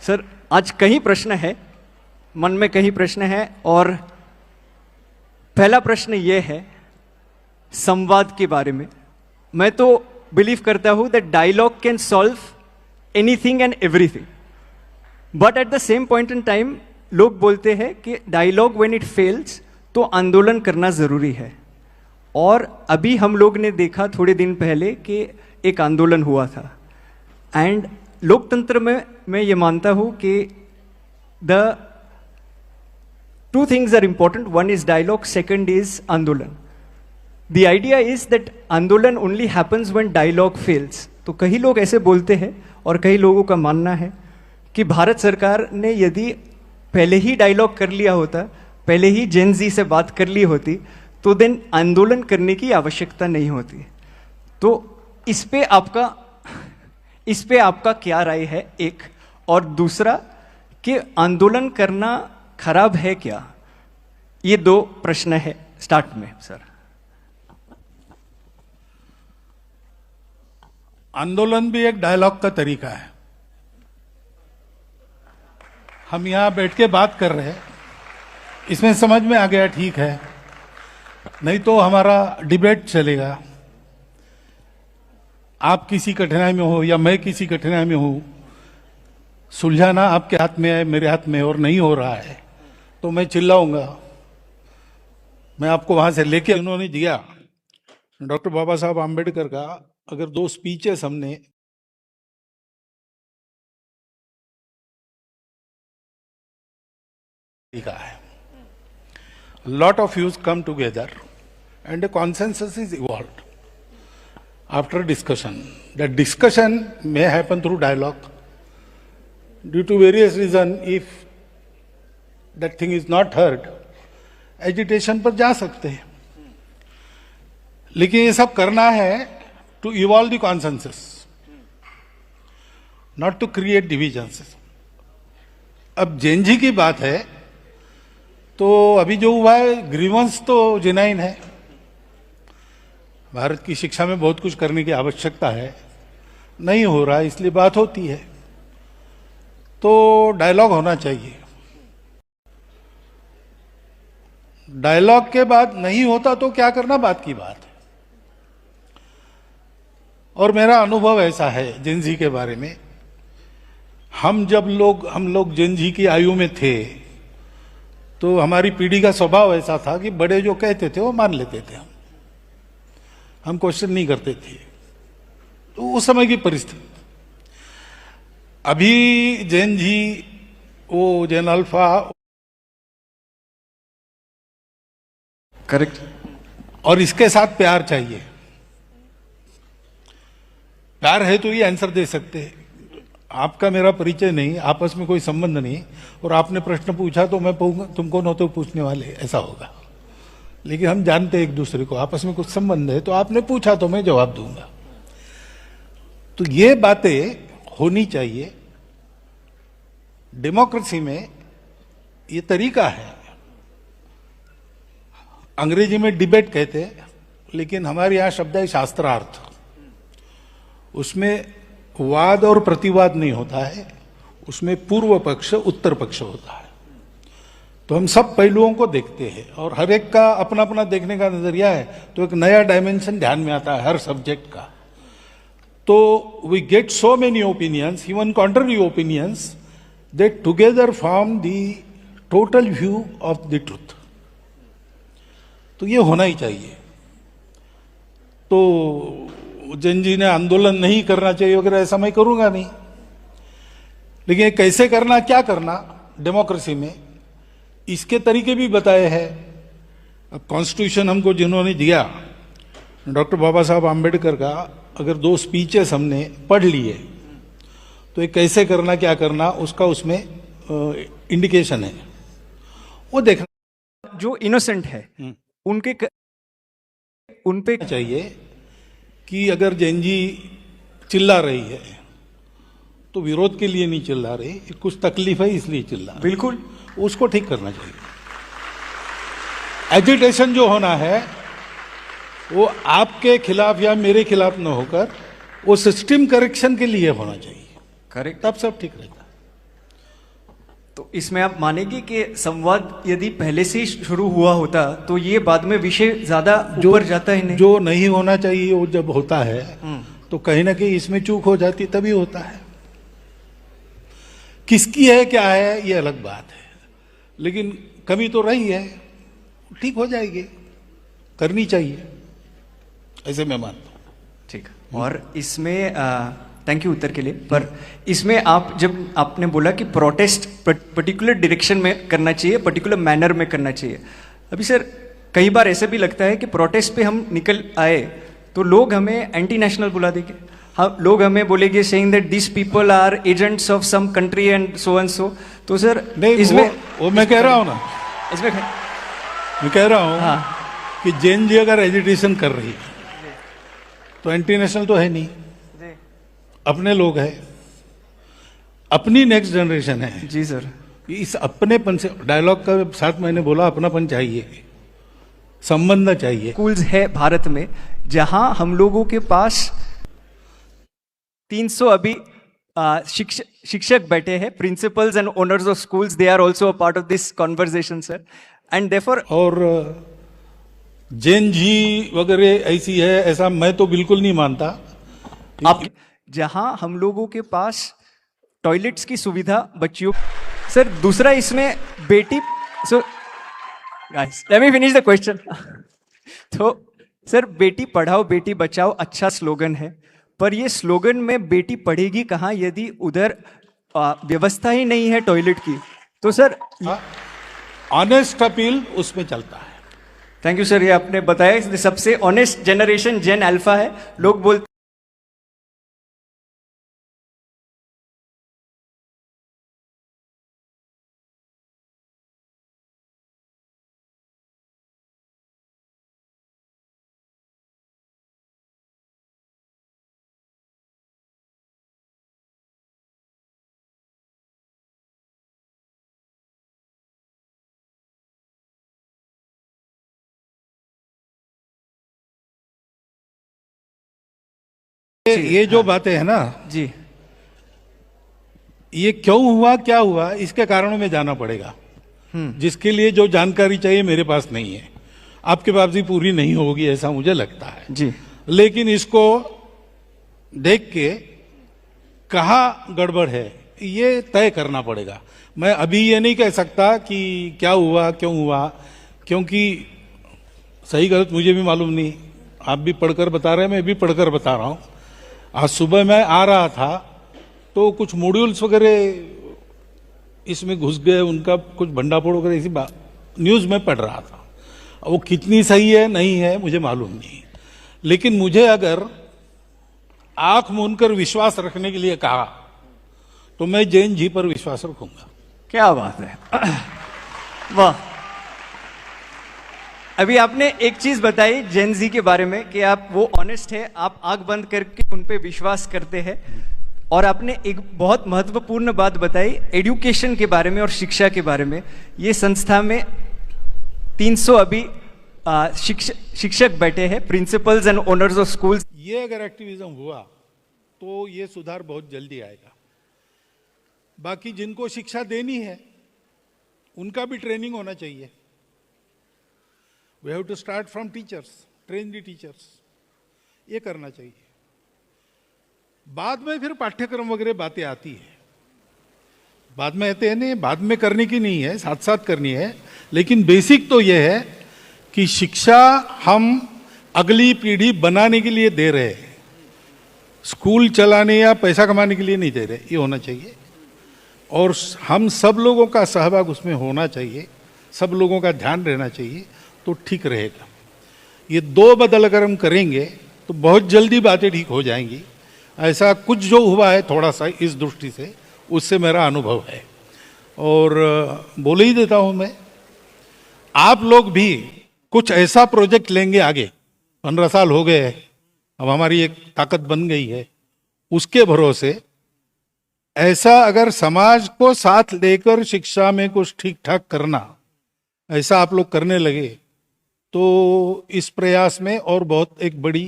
Sir, आज कई प्रश्न है, मन में कई प्रश्न है, और पहला प्रश्न ये है संवाद के बारे में। मैं तो बिलीव करता हूं that dialogue can solve anything and everything, but at the same point in time लोग बोलते हैं कि डायलॉग व्हेन इट फेल्स तो आंदोलन करना जरूरी है। और अभी हम लोग ने देखा थोड़े दिन पहले कि एक आंदोलन हुआ था। एंड लोकतंत्र में मैं ये मानता हूं कि the two things are important, one is dialogue, second is आंदोलन। द आइडिया इज दैट आंदोलन only happens when dialogue fails. तो कई लोग ऐसे बोलते हैं और कई लोगों का मानना है कि भारत सरकार ने यदि पहले ही डायलॉग कर लिया होता, पहले ही जेन जी से बात कर ली होती, तो देन आंदोलन करने की आवश्यकता नहीं होती। तो इस पे आपका क्या राय है, एक? और दूसरा कि आंदोलन करना खराब है क्या? ये दो प्रश्न है स्टार्ट में सर। आंदोलन भी एक डायलॉग का तरीका है। हम यहां बैठ के बात कर रहे हैं, इसमें समझ में आ गया, ठीक है, नहीं तो हमारा डिबेट चलेगा। आप किसी कठिनाई में हो या मैं किसी कठिनाई में हूं, सुलझाना आपके हाथ में है, मेरे हाथ में, और नहीं हो रहा है तो मैं चिल्लाऊंगा। मैं आपको वहां से लेके उन्होंने दिया डॉक्टर बाबा साहब आम्बेडकर का, अगर दो स्पीचेस हमने लिखा है, lot of views come together and a consensus is evolved after discussion. That discussion may happen through dialogue. Due to various reasons, if that thing is not heard, agitation पर जा सकते हैं। लेकिन ये सब करना है to evolve the consensus, not to create divisions. अब जैन जी की बात है तो अभी जो हुआ है, ग्रीवेंस तो जेन्युइन है। भारत की शिक्षा में बहुत कुछ करने की आवश्यकता है, नहीं हो रहा है, इसलिए बात होती है। तो डायलॉग होना चाहिए। डायलॉग के बाद नहीं होता तो क्या करना, बात की बात है। और मेरा अनुभव ऐसा है जेन जी के बारे में, हम लोग जेन जी की आयु में थे तो हमारी पीढ़ी का स्वभाव ऐसा था कि बड़े जो कहते थे वो मान लेते थे, हम क्वेश्चन नहीं करते थे। तो उस समय की परिस्थिति। अभी जैन जी, वो जैन अल्फा, करेक्ट, और इसके साथ प्यार चाहिए। प्यार है तो ये आंसर दे सकते हैं। आपका मेरा परिचय नहीं, आपस में कोई संबंध नहीं, और आपने प्रश्न पूछा तो मैं पूछूंगा तुम कौन होते हो पूछने वाले, ऐसा होगा। लेकिन हम जानते हैं एक दूसरे को, आपस में कुछ संबंध है, तो आपने पूछा तो मैं जवाब दूंगा। तो ये बातें होनी चाहिए। डेमोक्रेसी में ये तरीका है। अंग्रेजी में डिबेट कहते हैं, लेकिन हमारे यहां शब्द है शास्त्रार्थ। उसमें वाद और प्रतिवाद नहीं होता है, उसमें पूर्व पक्ष उत्तर पक्ष होता है। तो हम सब पहलुओं को देखते हैं और हर एक का अपना अपना देखने का नजरिया है, तो एक नया डायमेंशन ध्यान में आता है हर सब्जेक्ट का। तो we get so many opinions, even contrary opinions, that together form the total view of the truth. तो ये होना ही चाहिए। तो जैन जी ने आंदोलन नहीं करना चाहिए वगैरह, ऐसा मैं करूंगा नहीं। लेकिन कैसे करना, क्या करना डेमोक्रेसी में, इसके तरीके भी बताए हैं। अब कॉन्स्टिट्यूशन हमको जिन्होंने दिया, डॉक्टर बाबा साहब आम्बेडकर का, अगर दो स्पीचेस हमने पढ़ लिए तो ये कैसे करना, क्या करना, उसका उसमें इंडिकेशन है, वो देखना। जो इनोसेंट है उन पे चाहिए कि अगर जैन जी चिल्ला रही है तो विरोध के लिए नहीं चिल्ला रही, कुछ तकलीफ है इसलिए चिल्ला रही। बिल्कुल, उसको ठीक करना चाहिए। एजिटेशन जो होना है वो आपके खिलाफ या मेरे खिलाफ न होकर वो सिस्टम करेक्शन के लिए होना चाहिए। करेक्ट, तब सब ठीक रहता है। तो इसमें आप मानेंगे कि संवाद यदि पहले से ही शुरू हुआ होता तो ये बाद में विषय ज्यादा ऊपर जाता है नहीं? जो नहीं होना चाहिए वो जब होता है तो कहीं ना कहीं इसमें चूक हो जाती, तभी होता है। किसकी है क्या है ये अलग बात है, लेकिन कमी तो रही है, ठीक हो जाएगी, करनी चाहिए, ऐसे मैं मानता हूँ। ठीक। और इसमें थैंक यू उत्तर के लिए। पर इसमें आप जब आपने बोला कि प्रोटेस्ट पर्टिकुलर डायरेक्शन में करना चाहिए, पर्टिकुलर मैनर में करना चाहिए, अभी सर कई बार ऐसे भी लगता है कि प्रोटेस्ट पे हम निकल आए तो लोग हमें एंटी नेशनल बुला देंगे, हाँ लोग हमें बोलेंगे saying that this people are agents of some country and so. तो सर नहीं, इसमें वो मैं कह रहा हूँ ना, इसमें मैं कह रहा हूँ हाँ कि जैन जी अगर एजिटेशन कर रही है तो एंटी नेशनल तो है नहीं, अपने लोग हैं, अपनी नेक्स्ट जनरेशन है। जी सर। इस अपनेपन से, डायलॉग का साथ मैंने बोला अपनापन चाहिए, संबंध चाहिए। स्कूल्स है भारत में जहां हम लोगों के पास 300 अभी शिक्षक बैठे हैं, principals and owners of schools, they are also a part of this conversation sir, and therefore. और जैन जी वगैरह ऐसी है ऐसा मैं तो बिल्कुल नहीं मानता। आप जहां हम लोगों के पास टॉयलेट्स की सुविधा बच्चियों। सर दूसरा इसमें बेटी, so guys let me finish the question. तो सर बेटी पढ़ाओ बेटी बचाओ अच्छा स्लोगन है, पर ये स्लोगन में बेटी पढ़ेगी कहाँ यदि उधर व्यवस्था ही नहीं है टॉयलेट की? तो सर ऑनेस्ट अपील उसमें चलता है। थैंक यू सर, ये आपने बताया सबसे ऑनेस्ट जनरेशन जेन अल्फा है। लोग बोलते ये जो बातें है ना, जी ये क्यों हुआ क्या हुआ इसके कारणों में जाना पड़ेगा, जिसके लिए जो जानकारी चाहिए मेरे पास नहीं है, आपके पास भी पूरी नहीं होगी ऐसा मुझे लगता है जी। लेकिन इसको देख के कहाँ गड़बड़ है ये तय करना पड़ेगा। मैं अभी ये नहीं कह सकता कि क्या हुआ क्यों हुआ, क्योंकि सही गलत मुझे भी मालूम नहीं। आप भी पढ़कर बता रहे हैं, मैं भी पढ़कर बता रहा हूँ। आज सुबह मैं आ रहा था तो कुछ मॉड्यूल्स वगैरह इसमें घुस गए, उनका कुछ भंडाफोड़ वगैरह इसी न्यूज में पढ़ रहा था। वो कितनी सही है नहीं है मुझे मालूम नहीं, लेकिन मुझे अगर आंख मूंदकर विश्वास रखने के लिए कहा तो मैं जैन जी पर विश्वास रखूंगा। क्या बात है, वाह। अभी आपने एक चीज बताई जेन जी के बारे में कि आप वो ऑनेस्ट है, आप आंख बंद करके उन पे विश्वास करते हैं, और आपने एक बहुत महत्वपूर्ण बात बताई एजुकेशन के बारे में और शिक्षा के बारे में। ये संस्था में 300 अभी शिक्षक बैठे हैं, principals and owners of schools. ये अगर एक्टिविज्म हुआ तो ये सुधार बहुत जल्दी आएगा। बाकी जिनको शिक्षा देनी है उनका भी ट्रेनिंग होना चाहिए। We have to start from teachers, train the teachers, ये करना चाहिए। बाद में फिर पाठ्यक्रम वगैरह बातें आती है, बाद में आते हैं नहीं, बाद में करने की नहीं है, साथ साथ करनी है। लेकिन बेसिक तो ये है कि शिक्षा हम अगली पीढ़ी बनाने के लिए दे रहे हैं, स्कूल चलाने या पैसा कमाने के लिए नहीं दे रहे, ये होना चाहिए। और हम सब लोगों का सहभाग उसमें होना चाहिए, सब लोगों का ध्यान रहना चाहिए, तो ठीक रहेगा। ये दो बदल अगर हम करेंगे तो बहुत जल्दी बातें ठीक हो जाएंगी। ऐसा कुछ जो हुआ है थोड़ा सा इस दृष्टि से, उससे मेरा अनुभव है। और बोल ही देता हूं मैं, आप लोग भी कुछ ऐसा प्रोजेक्ट लेंगे आगे, 15 साल हो गए, अब हमारी एक ताकत बन गई है, उसके भरोसे ऐसा अगर समाज को साथ लेकर शिक्षा में कुछ ठीक ठाक करना, ऐसा आप लोग करने लगे तो इस प्रयास में और बहुत एक बड़ी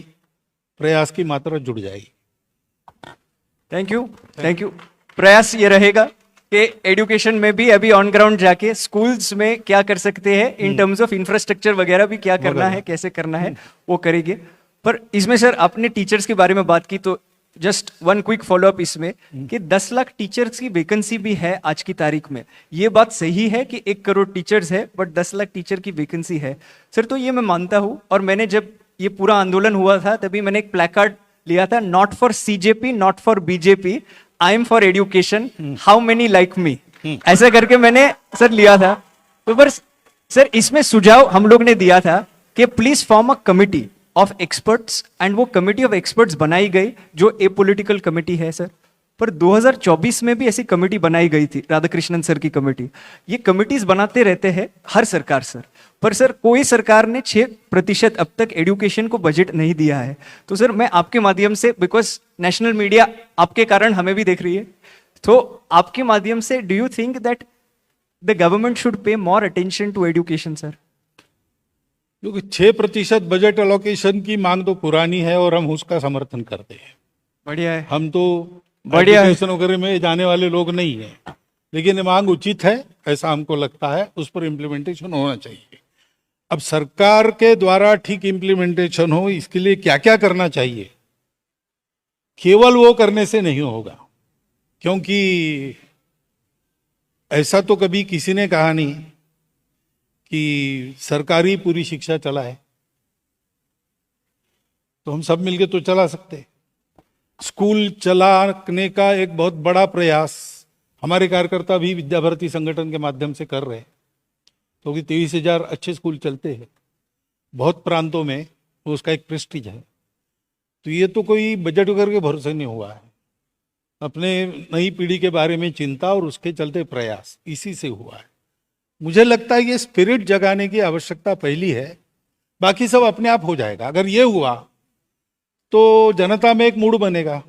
प्रयास की मात्रा जुड़ जाएगी। Thank you, thank you. प्रयास ये रहेगा कि एजुकेशन में भी अभी ऑन ग्राउंड जाके स्कूल्स में क्या कर सकते हैं इन टर्म्स ऑफ इंफ्रास्ट्रक्चर वगैरह भी क्या करना है, कैसे करना है वो करेंगे। पर इसमें सर आपने टीचर्स के बारे में बात की, तो जस्ट वन क्विक फॉलोअप इसमें कि 10 लाख टीचर्स की वैकेंसी भी है आज की तारीख में। ये बात सही है कि 1 करोड़ टीचर्स है बट 10 लाख टीचर की वैकेंसी है सर? तो ये मैं मानता हूं, और मैंने जब ये पूरा आंदोलन हुआ था तभी मैंने एक प्लेकार्ड लिया था, not for CJP, not for BJP, I am for education, how many like me, ऐसा करके मैंने सर लिया था। तो पर सर इसमें सुझाव हम लोग ने दिया था कि please form a committee of experts, and वो कमिटी ऑफ एक्सपर्ट्स बनाई गई जो ए पॉलिटिकल कमिटी है सर। पर 2024 में भी ऐसी कमिटी बनाई गई थी, राधाकृष्णन सर की कमिटी। ये कमिटीज बनाते रहते हैं हर सरकार सर, पर सर कोई सरकार ने 6% अब तक एजुकेशन को बजट नहीं दिया है। तो सर मैं आपके माध्यम से, बिकॉज नेशनल मीडिया आपके कारण हमें भी देख रही है, तो आपके माध्यम से do you think that the government should pay more attention to education sir? क्योंकि 6% बजट एलोकेशन की मांग तो पुरानी है और हम उसका समर्थन करते हैं। बढ़िया है, हम तो बढ़िया है। एजुकेशन वगैरह में जाने वाले लोग नहीं हैं, लेकिन ये मांग उचित है ऐसा हमको लगता है, उस पर इम्प्लीमेंटेशन होना चाहिए। अब सरकार के द्वारा ठीक इम्प्लीमेंटेशन हो, इसके लिए क्या क्या करना चाहिए, केवल वो करने से नहीं होगा, क्योंकि ऐसा तो कभी किसी ने कहा नहीं कि सरकारी पूरी शिक्षा चलाए, तो हम सब मिलके तो चला सकते। स्कूल चलाने का एक बहुत बड़ा प्रयास हमारे कार्यकर्ता भी विद्या भारती संगठन के माध्यम से कर रहे हैं, क्योंकि 23,000 अच्छे स्कूल चलते हैं बहुत प्रांतों में, उसका एक प्रेस्टीज है। तो ये तो कोई बजट वगैरह के भरोसे नहीं हुआ है, अपने नई पीढ़ी के बारे में चिंता और उसके चलते प्रयास, इसी से हुआ है। मुझे लगता है ये स्पिरिट जगाने की आवश्यकता पहली है, बाकी सब अपने आप हो जाएगा। अगर ये हुआ तो जनता में एक मूड बनेगा,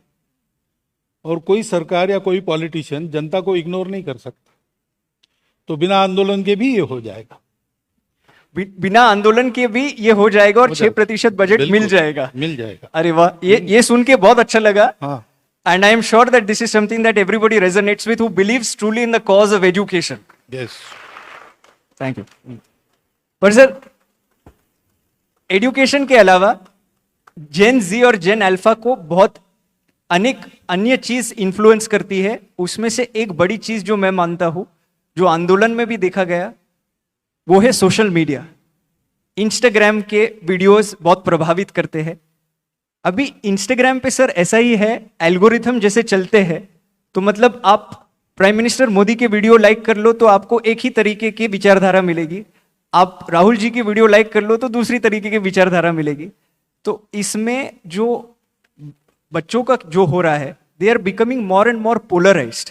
और कोई सरकार या कोई पॉलिटिशियन जनता को इग्नोर नहीं कर सकता, तो बिना आंदोलन के भी ये हो जाएगा। बिना आंदोलन के भी ये हो जाएगा और 6% बजट मिल जाएगा। मिल जाएगा। अरे वाह, ये सुन के बहुत अच्छा लगा। हाँ, and I am sure that this is something that everybody resonates with, who believes truly in the cause of education. Yes, thank you. पर सर एजुकेशन के अलावा जेन जी और जेन अल्फा को बहुत अनेक अन्य चीज इन्फ्लुएंस करती है। उसमें से एक बड़ी चीज जो मैं मानता हूं, जो आंदोलन में भी देखा गया, वो है सोशल मीडिया। इंस्टाग्राम के वीडियोस बहुत प्रभावित करते हैं। अभी इंस्टाग्राम पे सर ऐसा ही है, एल्गोरिथम जैसे चलते हैं, तो मतलब आप प्राइम मिनिस्टर मोदी के वीडियो लाइक कर लो तो आपको एक ही तरीके की विचारधारा मिलेगी, आप राहुल जी की वीडियो लाइक कर लो तो दूसरी तरीके की विचारधारा मिलेगी। तो इसमें जो बच्चों का जो हो रहा है, they are becoming more and more polarised.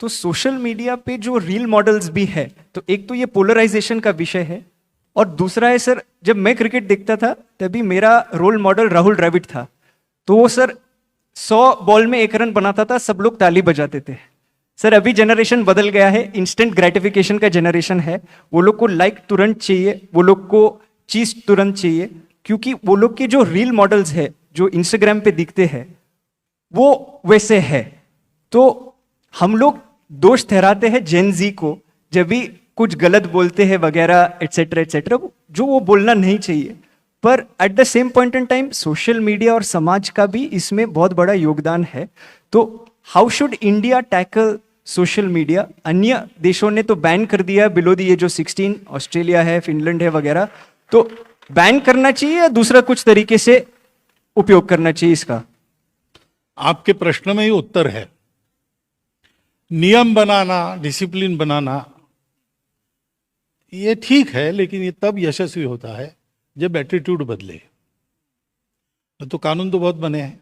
तो सोशल मीडिया पे जो रील मॉडल्स भी है, तो एक तो ये पोलराइजेशन का विषय है, और दूसरा है सर, जब मैं क्रिकेट देखता था तभी मेरा रोल मॉडल राहुल द्रविड़ था। तो वो सर 100 बॉल में 1 रन बनाता था, सब लोग ताली बजाते थे। सर अभी जनरेशन बदल गया है, इंस्टेंट ग्रेटिफिकेशन का जनरेशन है। वो लोग को लाइक तुरंत चाहिए, वो लोग को चीज तुरंत चाहिए, क्योंकि वो लोग के जो रील मॉडल्स है जो इंस्टाग्राम पे दिखते हैं वो वैसे है। तो हम लोग दोष ठहराते हैं जेन जी को जब भी कुछ गलत बोलते हैं वगैरह एटसेट्रा एटसेट्रा, जो वो बोलना नहीं चाहिए। पर eight the same point in time social media और समाज का भी इसमें बहुत बड़ा योगदान है। तो how should India tackle social media? अन्य देशों ने तो बैन कर दिया बिलो दी जो 16, ऑस्ट्रेलिया है, फिनलैंड है वगैरह। तो बैन करना चाहिए या दूसरा कुछ तरीके से उपयोग करना चाहिए इसका? आपके प्रश्न में ही उत्तर है। नियम बनाना, डिसिप्लिन बनाना ये ठीक है, लेकिन ये तब यशस्वी होता है जब एटीट्यूड बदले। तो कानून तो बहुत बने हैं,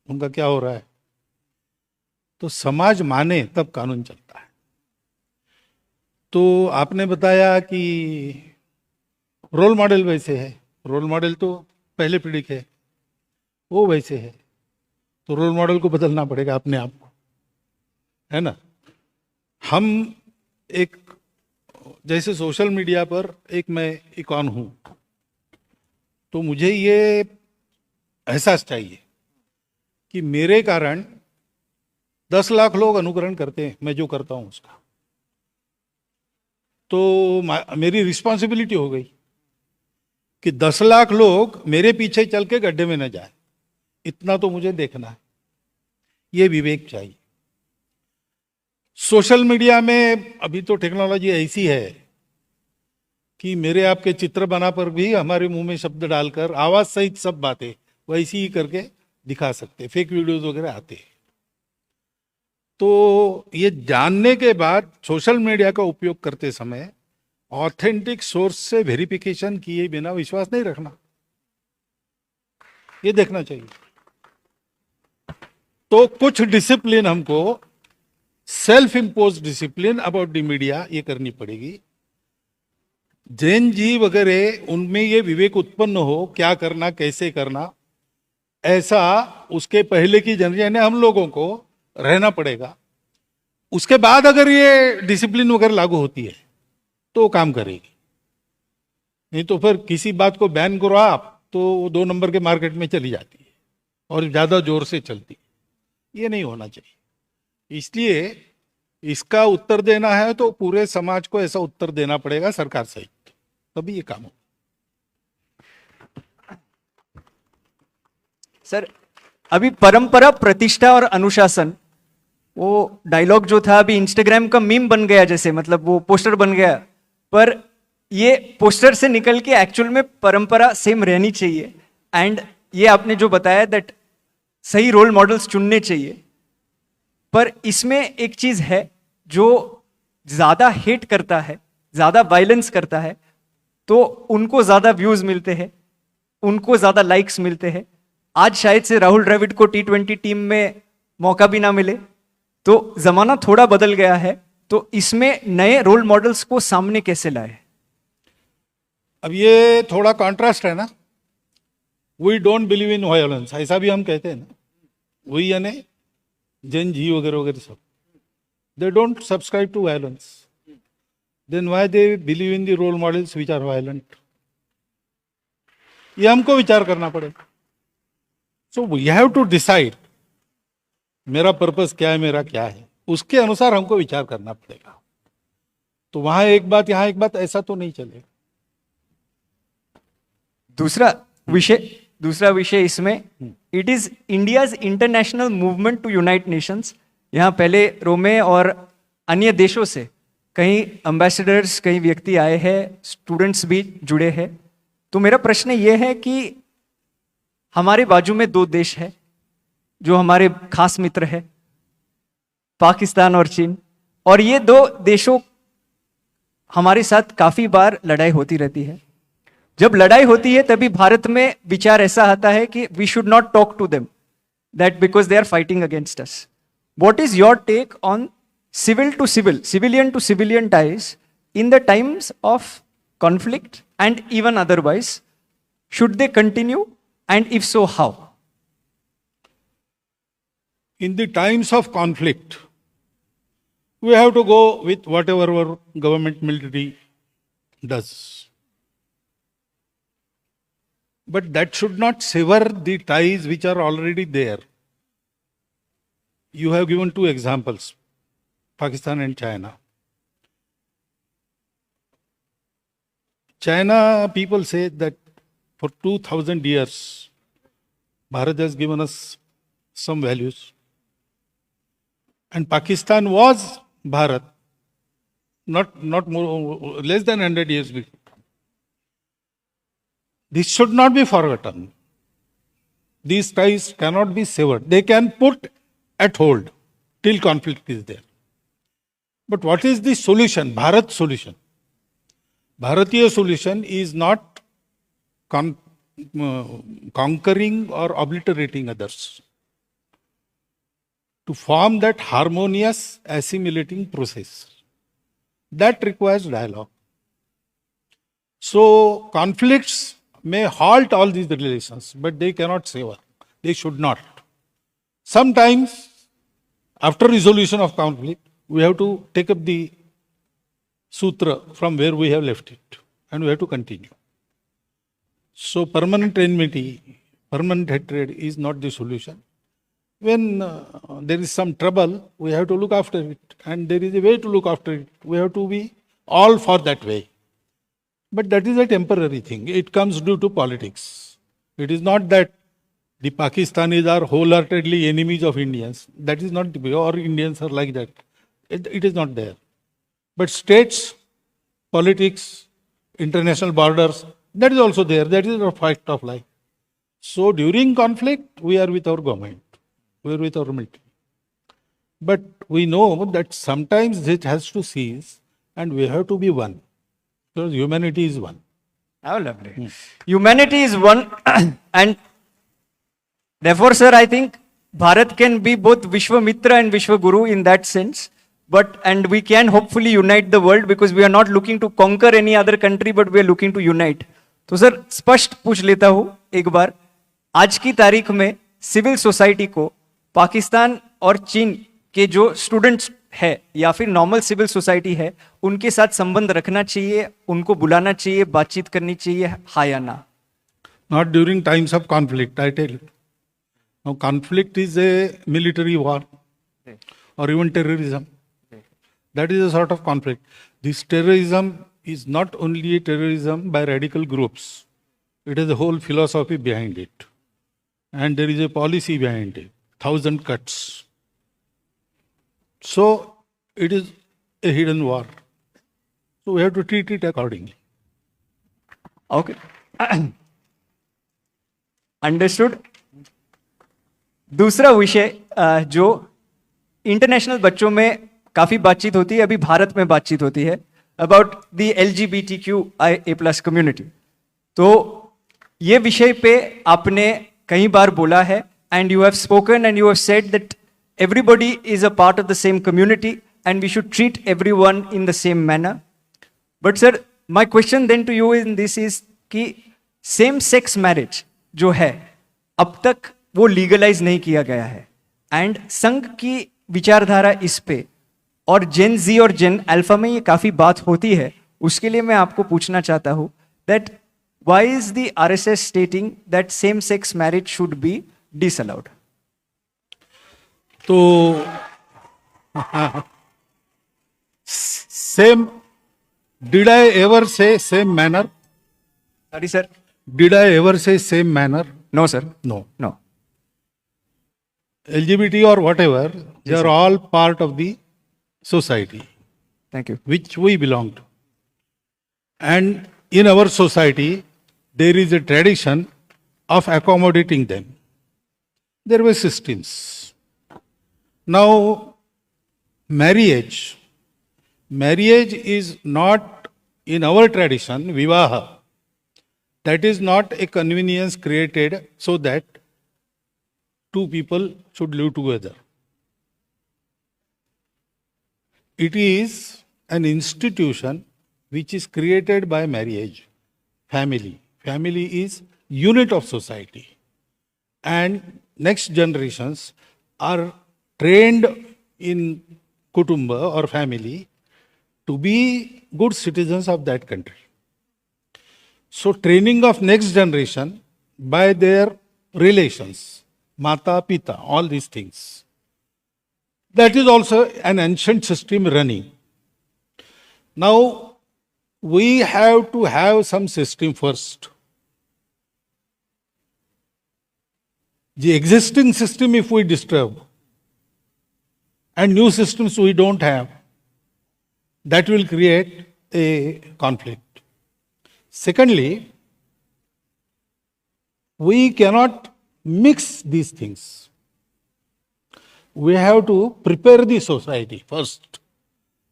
उनका क्या हो रहा है? तो समाज माने तब कानून चलता है। तो आपने बताया कि रोल मॉडल वैसे है, रोल मॉडल तो पहले पीढ़ी के, वो वैसे है, तो रोल मॉडल को बदलना पड़ेगा अपने आप को, है ना। हम एक, जैसे सोशल मीडिया पर एक मैं इकॉन हूं, तो मुझे ये एहसास चाहिए कि मेरे कारण 10 लाख लोग अनुकरण करते हैं मैं जो करता हूं उसका, तो मेरी रिस्पॉन्सिबिलिटी हो गई कि 10 लाख लोग मेरे पीछे चल के गड्ढे में न जाए, इतना तो मुझे देखना है। ये विवेक चाहिए। सोशल मीडिया में अभी तो टेक्नोलॉजी ऐसी है कि मेरे आपके चित्र बना पर भी हमारे मुंह में शब्द डालकर आवाज सहित सब बातें वैसी ही करके दिखा सकते, फेक वीडियोस वगैरह आते हैं। तो ये जानने के बाद सोशल मीडिया का उपयोग करते समय ऑथेंटिक सोर्स से वेरिफिकेशन किए बिना विश्वास नहीं रखना, ये देखना चाहिए। तो कुछ डिसिप्लिन हमको, self impose discipline about the media, ये करनी पड़ेगी। जैन जी वगैरह उनमें ये विवेक उत्पन्न हो क्या करना कैसे करना, ऐसा उसके पहले की जनरेशन हम लोगों को रहना पड़ेगा। उसके बाद अगर ये डिसिप्लिन वगैरह लागू होती है तो काम करेगी, नहीं तो फिर किसी बात को बैन करो आप तो 2 नंबर के मार्केट में चली जाती है और ज्यादा जोर से चलती है। ये नहीं होना चाहिए। इसलिए इसका उत्तर देना है तो पूरे समाज को ऐसा उत्तर देना पड़ेगा सरकार सहित, तभी ये काम हो। सर, अभी परंपरा, प्रतिष्ठा और अनुशासन, वो डायलॉग जो था अभी इंस्टाग्राम का मीम बन गया, जैसे मतलब वो पोस्टर बन गया, पर ये पोस्टर से निकल के एक्चुअल में परंपरा सेम रहनी चाहिए। एंड ये आपने जो बताया दैट सही रोल मॉडल्स चुनने चाहिए, पर इसमें एक चीज है, जो ज्यादा हेट करता है, ज्यादा वायलेंस करता है, तो उनको ज्यादा व्यूज मिलते हैं, उनको ज्यादा लाइक्स मिलते हैं। आज शायद से राहुल द्रविड़ को T20 टीम में मौका भी ना मिले, तो जमाना थोड़ा बदल गया है। तो इसमें नए रोल मॉडल्स को सामने कैसे लाए? अब ये थोड़ा कॉन्ट्रास्ट है ना, we don't believe in violence, ऐसा भी हम कहते हैं ना, वही यानी जैन जी वगैरह वगैरह सब, they don't subscribe to violence, then why they believe in the role models which are violent? ये हमको विचार करना पड़ेगा। So we have to decide मेरा पर्पस क्या है, मेरा क्या है, उसके अनुसार हमको विचार करना पड़ेगा। तो वहां एक बात यहां एक बात, ऐसा तो नहीं चलेगा। दूसरा विषय इसमें, it is India's international movement to unite nations. यहाँ पहले रोमे और अन्य देशों से कई एम्बेसडर्स, कई व्यक्ति आए हैं, स्टूडेंट्स भी जुड़े हैं। तो मेरा प्रश्न ये है कि हमारे बाजू में 2 देश है जो हमारे खास मित्र है, पाकिस्तान और चीन, और ये 2 देशों हमारे साथ काफी बार लड़ाई होती रहती है। जब लड़ाई होती है तभी भारत में विचार ऐसा आता है कि we should not talk to them, that because they are fighting against us. What is your take on civil to civil, civilian to civilian ties in the times of conflict and even otherwise? Should they continue, and if so how? In the times of conflict, we have to go with whatever our government military does. But that should not sever the ties which are already there. You have given 2 examples, Pakistan and China. China people say that for 2000 years, Bharat has given us some values. And Pakistan was Bharat, not more, less than 100 years before. This should not be forgotten. These ties cannot be severed. They can put at hold till conflict is there. But what is the solution? Bharat solution. Bharatiya solution is not conquering or obliterating others. To form that harmonious assimilating process, that requires dialogue. So conflicts may halt all these relations, but they cannot sever. They should not. Sometimes, after resolution of conflict, we have to take up the sutra from where we have left it, and we have to continue. So permanent enmity, permanent hatred is not the solution. when there is some trouble, we have to look after it. And there is a way to look after it. We have to be all for that way. But that is a temporary thing. It comes due to politics. It is not that the Pakistanis are wholeheartedly enemies of Indians. That is not the way, or Indians are like that. It is not there. But states, politics, international borders, that is also there. That is a fact of life. So during conflict, we are with our government. We are with our military. But we know that sometimes it has to cease and we have to be one. Because humanity is one. How lovely. Humanity is one, and therefore, sir, I think Bharat can be both Vishwamitra and Vishwaguru in that sense. And we can hopefully unite the world because we are not looking to conquer any other country, but we are looking to unite. तो sir स्पष्ट पूछ लेता हूं एक बार, आज की तारीख में सिविल सोसाइटी को पाकिस्तान और चीन के जो स्टूडेंट्स है या फिर नॉर्मल सिविल सोसाइटी है उनके साथ संबंध रखना चाहिए, उनको बुलाना चाहिए, बातचीत करनी चाहिए, हाँ या ना? Not during times of conflict, I tell you. Now, conflict is a military war or even terrorism. That is a sort of conflict. This terrorism is not only a terrorism by radical groups. It is a whole philosophy behind it. And there is a policy behind it. 1,000 cuts. So, it is a hidden war. So, we have to treat it accordingly. Okay, understood. दूसरा विषय जो international बच्चों में काफी बातचीत होती है, अभी भारत में बातचीत होती है अबाउट द LGBTQIA+ कम्युनिटी. तो ये विषय पे आपने कई बार बोला है and you have spoken and you have said that everybody is a part of the same community and we should treat everyone in the same manner. But sir, my question then to you in this is कि same sex marriage जो है अब तक वो legalise नहीं किया गया है एंड संघ की विचारधारा इस पे और जेन जी और जेन अल्फा में ये काफी बात होती है. उसके लिए मैं आपको पूछना चाहता हूं that why is the RSS stating that same sex marriage should be disallowed? तो same, did I ever say same manner? Sorry sir. Did I ever say same manner? No sir. No. नो. LGBT or whatever, they are all part of the society thank you. which we belong to. And in our society, there is a tradition of accommodating them. There were systems. Now, marriage is not in our tradition, vivaha. That is not a convenience created so that two people should live together. It is an institution which is created by marriage, family. Family is unit of society. And next generations are trained in kutumba or family to be good citizens of that country. So training of next generation by their relations, mata, pita, all these things. That is also an ancient system running. Now, we have to have some system first. The existing system, if we disturb, and new systems we don't have, that will create a conflict. Secondly, we cannot mix these things. We have to prepare the society first,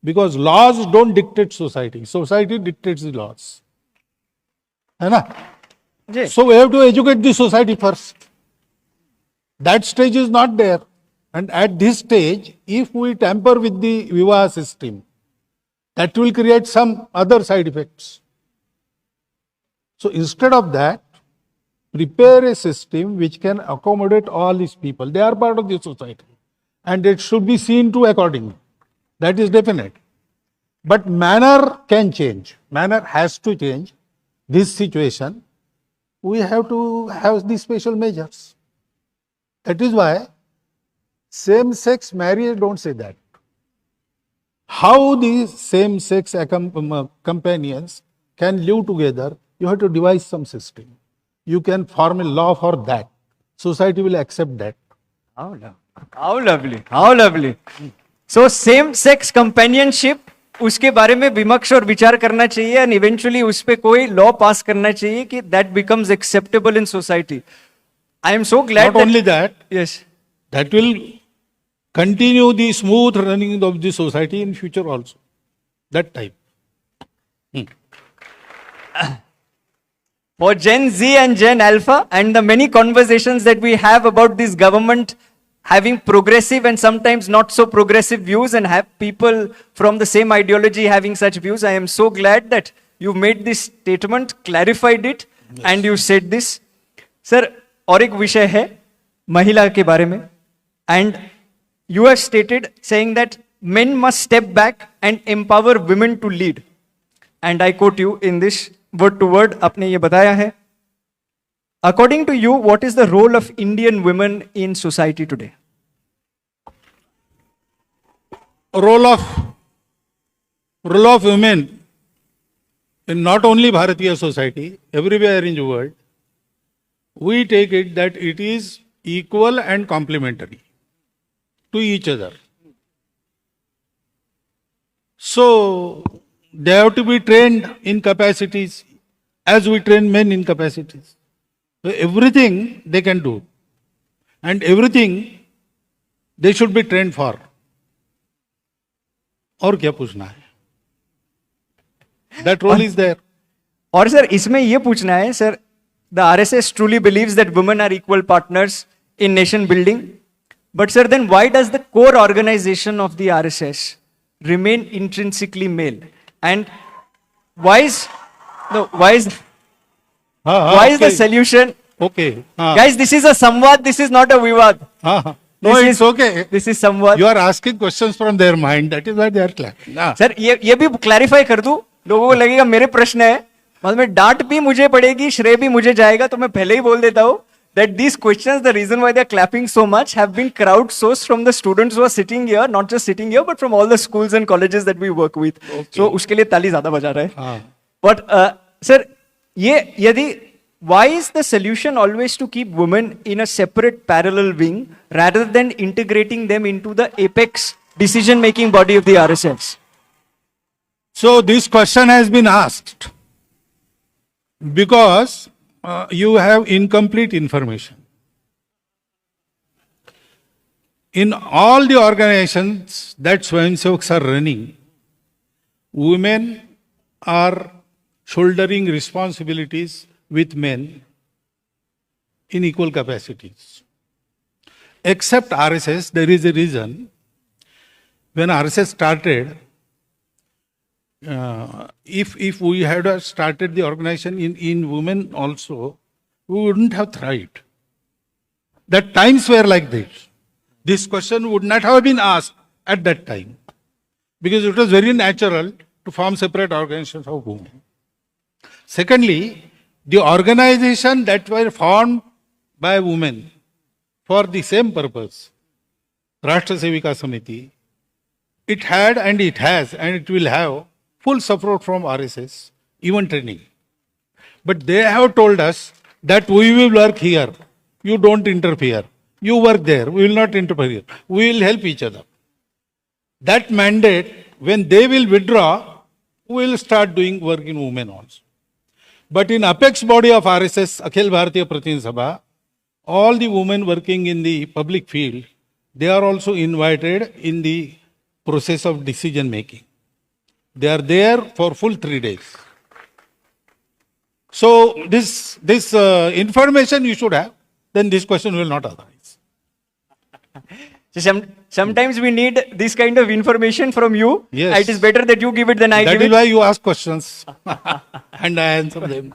because laws don't dictate society. Society dictates the laws. है ना? जी. So we have to educate the society first. That stage is not there. And at this stage, if we tamper with the vivaha system, that will create some other side effects. So instead of that, prepare a system which can accommodate all these people. They are part of the society. And it should be seen to accordingly. That is definite. But manner can change. Manner has to change. This situation, we have to have these special measures. That is why Same-sex marriage don't say that. How these same-sex companions can live together, you have to devise some system. You can form a law for that. Society will accept that. How lovely, how lovely. So same sex companionship, उसके बारे में विमर्श और विचार करना चाहिए and eventually उस पे कोई law pass करना चाहिए कि that becomes acceptable in society. I am so glad Not only that, yes, that will continue the smooth running of the society in future also. That type. for Gen Z and Gen Alpha and the many conversations that we have about this government having progressive and sometimes not so progressive views and have people from the same ideology having such views, I am so glad that you made this statement, clarified it, and you said this. Sir, और एक विषय है महिला के बारे में, and you have stated saying that men must step back and empower women to lead. And I quote you in this word to word, आपने ये बताया है. According to you, what is the role of Indian women in society today? Role of women in not only Bharatiya society, everywhere in the world, we take it that it is equal and complementary to each other. So they have to be trained in capacities as we train men in capacities. So everything they can do and everything they should be trained for. और क्या पूछना है? That role is there. और sir इसमें ये पूछना है sir, the RSS truly believes that women are equal partners in nation building. But sir, then why does the core organization of the RSS remain intrinsically male? And why is the solution? Okay. Guys, this is a samvad, this is not a vivad. No, it's okay. This is samvad. You are asking questions from their mind. That is why they are clapping. Sir ये भी clarify कर दूं, लोगों को लगेगा मेरे प्रश्न है, मतलब में डांट भी मुझे पड़ेगी, श्रेय भी मुझे जाएगा, तो मैं पहले ही बोल देता हूं that these questions, the reason why they are clapping so much, have been crowdsourced from the students who are sitting here, not just sitting here, but from all the schools and colleges that we work with. Okay. So उसके लिए ताली ज्यादा बजा रहा है. But sir, ये यदि why is the solution always to keep women in a separate parallel wing rather than integrating them into the apex decision-making body of the RSS? So this question has been asked because you have incomplete information. In all the organizations that Swayamsevaks are running, women are shouldering responsibilities with men in equal capacities. Except RSS, there is a reason. When RSS started, if we had started the organization in women also, we wouldn't have thrived. That times were like this. This question would not have been asked at that time because it was very natural to form separate organizations of women. Secondly, the organization that were formed by women for the same purpose, Rashtra Sevika Samiti, it had and it has and it will have full support from RSS, even training. But they have told us that we will work here, you don't interfere. You work there, we will not interfere. We will help each other. That mandate, when they will withdraw, we will start doing work in women also. But in apex body of RSS, Akhil Bharatiya Pratinidhi Sabha, all the women working in the public field, they are also invited in the process of decision making. They are there for full 3 days. So this information you should have, then this question will not arise. So sometimes we need this kind of information from you. Yes. It is better that you give it than I give it. That is why you ask questions and I answer them.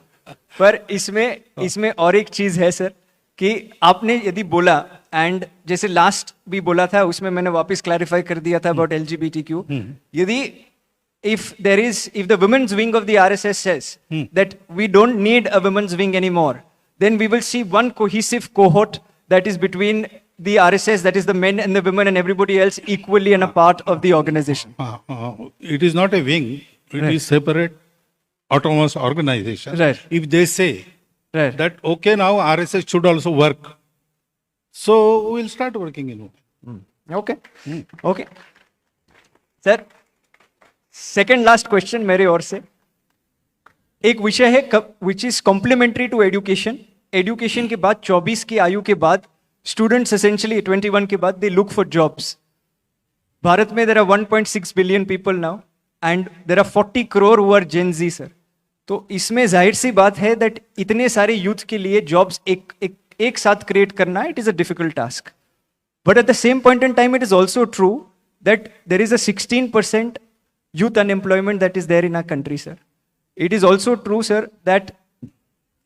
पर इसमें और एक चीज है sir कि आपने यदि बोला एंड जैसे लास्ट भी बोला था उसमें मैंने वापस क्लैरिफाई कर दिया था अबाउट LGBTQ. यदि if the women's wing of the RSS says that we don't need a women's wing anymore, then we will see one cohesive cohort that is between the RSS, that is the men and the women and everybody else, equally and a part of the organization. It is not a wing, it Right. is separate autonomous organization. Right. If they say Right. that, okay, now RSS should also work, so we'll start working in women. Okay. Okay. सर, second last question मेरे ओर से, एक विषय है which is complementary to education. Education के बाद 24 की आयु के बाद स्टूडेंट्स एसेंशियली 21 के बाद they look for jobs. Bharat में there are 1.6 billion people now and there are 40 crore who are Gen Z sir. तो इसमें जाहिर सी बात है दैट इतने सारे यूथ के लिए जॉब्स एक साथ क्रिएट करना, it is a difficult task. But at the same point in time, it is also true that there is a 16% youth unemployment that is there in our country, sir. It is also true, sir, that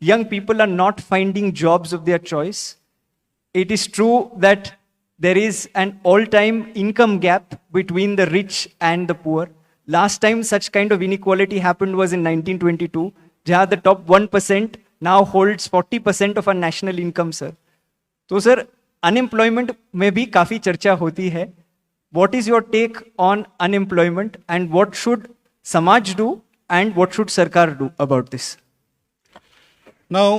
young people are not finding jobs of their choice. It is true that there is an all-time income gap between the rich and the poor. Last time such kind of inequality happened was in 1922, where the top 1% now holds 40% of our national income, sir. So, sir, unemployment में भी काफी चर्चा होती है. What is your take on unemployment and what should समाज do and what should सरकार do about this? Now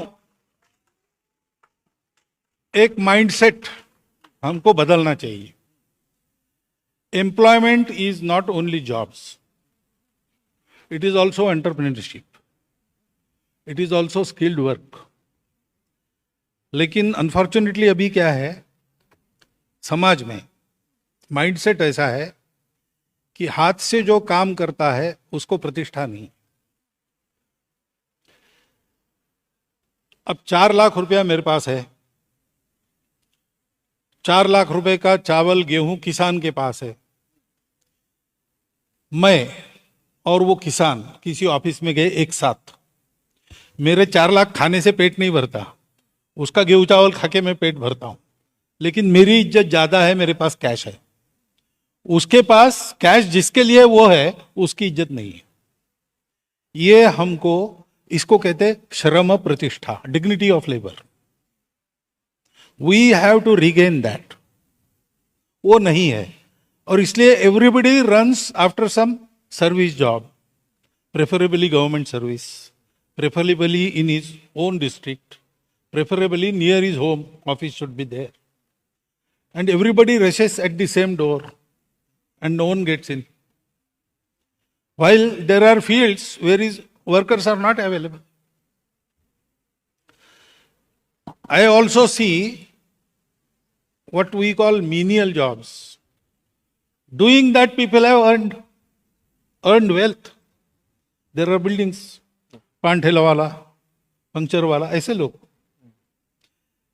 एक mindset हमको बदलना चाहिए. Employment is not only jobs, it is also entrepreneurship, it is also skilled work. लेकिन unfortunately अभी क्या है, समाज में माइंडसेट ऐसा है कि हाथ से जो काम करता है उसको प्रतिष्ठा नहीं. अब 4 लाख रुपया मेरे पास है, 4 लाख रुपए का चावल गेहूं किसान के पास है. मैं और वो किसान किसी ऑफिस में गए एक साथ. मेरे 4 लाख खाने से पेट नहीं भरता, उसका गेहूं चावल खाके मैं पेट भरता हूं. लेकिन मेरी इज्जत ज्यादा है, मेरे पास कैश है. उसके पास कैश जिसके लिए वो है उसकी इज्जत नहीं है. ये हमको, इसको कहते हैं श्रम प्रतिष्ठा, dignity of labour. We have to regain that. वो नहीं है और इसलिए everybody runs after some service job, preferably government service, preferably in his own district, preferably near his home, office should be there. And everybody rushes at the same door and no one gets in. While there are fields where his workers are not available. I also see what we call menial jobs. Doing that people have earned wealth. There are buildings, पान ठेला वाला, puncture वाला, ऐसे लोग.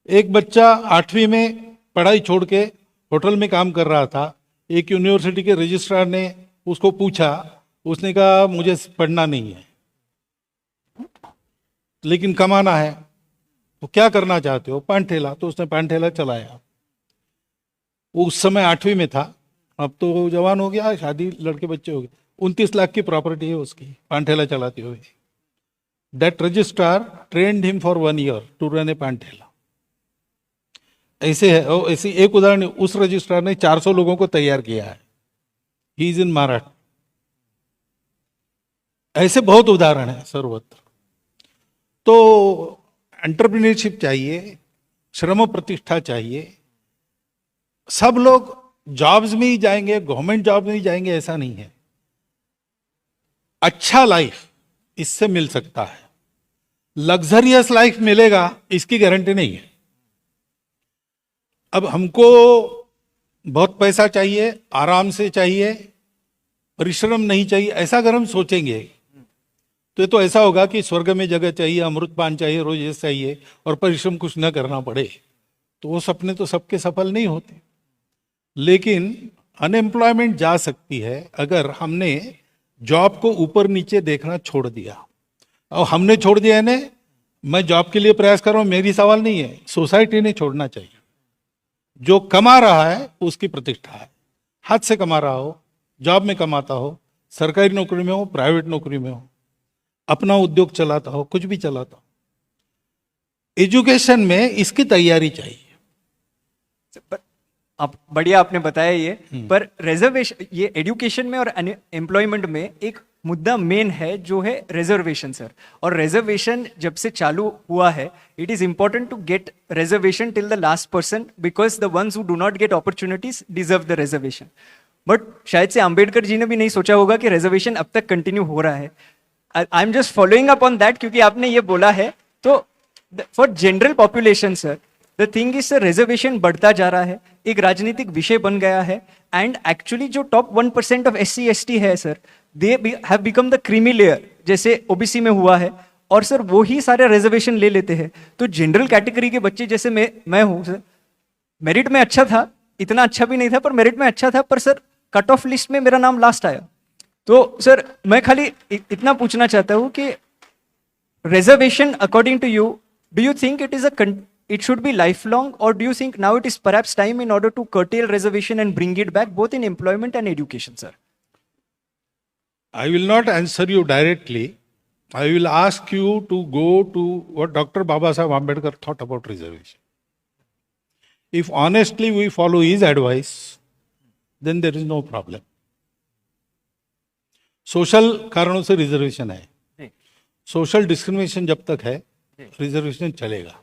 एक बच्चा 8वीं में पढ़ाई छोड़ के होटल में काम कर रहा था. एक यूनिवर्सिटी के रजिस्ट्रार ने उसको पूछा, उसने कहा मुझे पढ़ना नहीं है लेकिन कमाना है, तो क्या करना चाहते हो? पान ठेला. तो उसने पान ठेला चलाया. वो उस समय 8वीं में था, अब तो जवान हो गया, शादी, लड़के बच्चे हो गए. 29 लाख की प्रॉपर्टी है उसकी, पान ठेला चलाते हुए. That registrar trained him for 1 year to run a paan thela. ऐसे है. और ऐसी एक उदाहरण, उस रजिस्ट्रार ने 400 लोगों को तैयार किया है. He is in Maharashtra. ऐसे बहुत उदाहरण है सर्वत्र. तो एंटरप्रेन्योरशिप चाहिए, श्रम प्रतिष्ठा चाहिए. सब लोग जॉब्स में ही जाएंगे, गवर्नमेंट जॉब में ही जाएंगे, ऐसा नहीं है. अच्छा लाइफ इससे मिल सकता है. लग्जरियस लाइफ मिलेगा इसकी गारंटी नहीं है. अब हमको बहुत पैसा चाहिए, आराम से चाहिए, परिश्रम नहीं चाहिए, ऐसा अगर हम सोचेंगे तो ये तो ऐसा होगा कि स्वर्ग में जगह चाहिए, अमृतपान चाहिए, रोज ये चाहिए और परिश्रम कुछ न करना पड़े. तो वो सपने तो सबके सफल नहीं होते. लेकिन अनएम्प्लॉयमेंट जा सकती है अगर हमने जॉब को ऊपर नीचे देखना छोड़ दिया. और हमने छोड़ दिया है ने, मैं जॉब के लिए प्रयास कर रहा हूं, मेरी सवाल नहीं है, सोसाइटी ने छोड़ना चाहिए. जो कमा रहा है उसकी प्रतिष्ठा है. हाथ से कमा रहा हो, जॉब में कमाता हो, सरकारी नौकरी में हो, प्राइवेट नौकरी में हो, अपना उद्योग चलाता हो, कुछ भी चलाता हो, एजुकेशन में इसकी तैयारी चाहिए. पर आप बढ़िया आपने बताया ये, पर रिजर्वेशन, ये एजुकेशन में और एम्प्लॉयमेंट में एक मुद्दा मेन है जो है रिजर्वेशन सर। और रिजर्वेशन जब से चालू हुआ है, it is important to get reservation till the last person, because the ones who do not get opportunities deserve the reservation. But शायद से अंबेडकर जी ने भी नहीं सोचा होगा कि रिजर्वेशन अब तक कंटिन्यू हो रहा है। I am just following up on that, क्योंकि आपने ये बोला है। तो for general population sir, the thing is sir, reservation बढ़ता जा रहा है, एक राजनीतिक विषय बन गया है। एंड एक्चुअली जो टॉप 1% ऑफ SC/ST है sir, they have become the creamy layer, जैसे ओबीसी में हुआ है। और सर वो ही सारे रिजर्वेशन ले लेते हैं। तो जनरल कैटेगरी के बच्चे जैसे मैं हूं सर, मेरिट में अच्छा था, इतना अच्छा भी नहीं था पर मेरिट में अच्छा था, पर सर कट ऑफ लिस्ट में मेरा नाम लास्ट आया। तो सर मैं खाली इतना पूछना चाहता हूं कि reservation according to you, do you think it should be lifelong, or do you think now it is perhaps time in order to curtail reservation and bring it back both in employment and education, sir? I will not answer you directly. I will ask you to go to what Dr. Babasaheb Ambedkar thought about reservation. If honestly we follow his advice, then there is no problem. Social कारणों से reservation है, social discrimination जब तक है reservation चलेगा।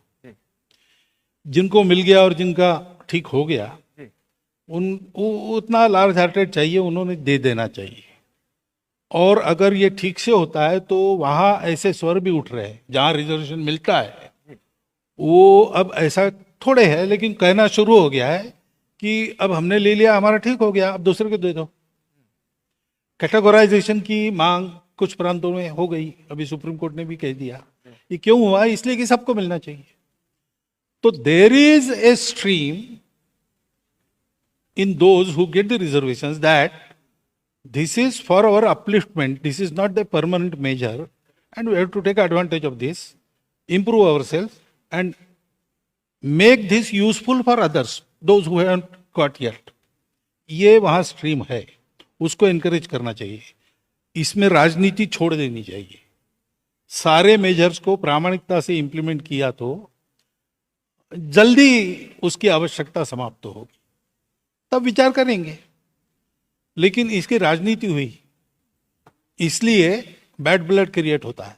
जिनको मिल गया और जिनका ठीक हो गया, उतना लार्ज हार्टेड चाहिए, उन्होंने दे देना चाहिए। और अगर ये ठीक से होता है तो वहाँ ऐसे स्वर भी उठ रहे हैं जहाँ रिजर्वेशन मिलता है, वो अब ऐसा थोड़े है, लेकिन कहना शुरू हो गया है कि अब हमने ले लिया, हमारा ठीक हो गया, अब दूसरे को दे दो। कैटेगराइजेशन की मांग कुछ प्रांतों में हो गई, अभी सुप्रीम कोर्ट ने भी कह दिया। ये क्यों हुआ? इसलिए कि सबको मिलना चाहिए। तो there is a stream in those who get the reservations that this is for our upliftment, this is not the permanent measure, and we have to take advantage of this, improve ourselves and make this useful for others, those who haven't got yet. ये वहाँ stream है, उसको encourage करना चाहिए। इसमें राजनीति छोड़ देनी चाहिए। सारे मेजर्स को प्रामाणिकता से इंप्लीमेंट किया तो जल्दी उसकी आवश्यकता समाप्त होगी, तब विचार करेंगे। लेकिन इसकी राजनीति हुई, इसलिए बैड ब्लड क्रिएट होता है।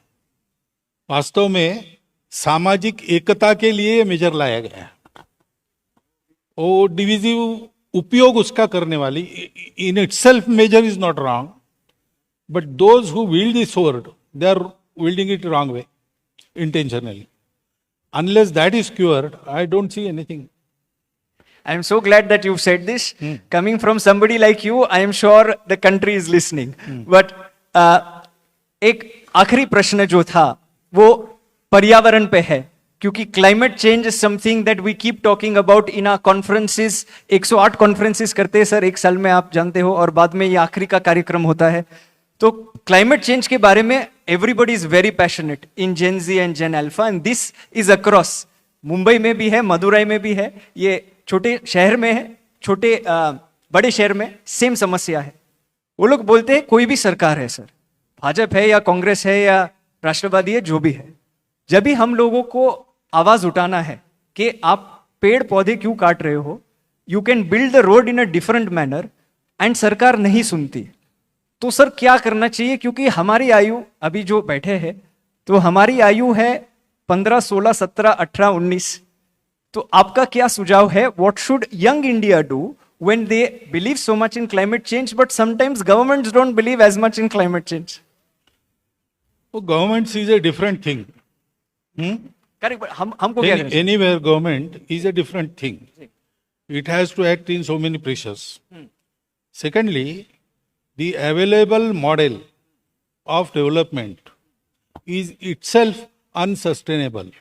वास्तव में सामाजिक एकता के लिए मेजर लाया गया है, वो डिविजिव उपयोग उसका करने वाली, in itself measure is not wrong, but those who wield the sword, they are wielding it wrong way, intentionally. Unless that is cured, I don't see anything. I am so glad that you've said this. Coming from somebody like you, I am sure the country is listening. But एक आखिरी प्रश्न जो था वो पर्यावरण पे है, क्योंकि climate change is something that we keep talking about in our conferences. 108 conferences करते हैं सर एक साल में, आप जानते हो, और बाद में ये आखिरी का कार्यक्रम होता है। तो क्लाइमेट चेंज के बारे में everybody is very passionate in Gen Z and Gen Alpha, and this is across. Mumbai में भी है, मदुरई में भी है, ये छोटे शहर में है, छोटे बड़े शहर में सेम समस्या है। वो लोग बोलते हैं कोई भी सरकार है सर, भाजपा है या कांग्रेस है या राष्ट्रवादी है, जो भी है, जब भी हम लोगों को आवाज उठाना है कि आप पेड़ पौधे क्यों काट रहे हो, you can build the road in a different manner, and सरकार नहीं सुनती। तो सर क्या करना चाहिए? क्योंकि हमारी आयु अभी जो बैठे हैं, तो हमारी आयु है 15, 16, 17, 18, 19। तो आपका क्या सुझाव है? What should young India do when they believe so much in climate change, but sometimes governments don't believe as much in climate change? Government is a different thing. Correct, हमको क्या करना चाहिए? Anywhere government is a different thing, it has to act in so many pressures. Secondly, the available model of development is itself unsustainable.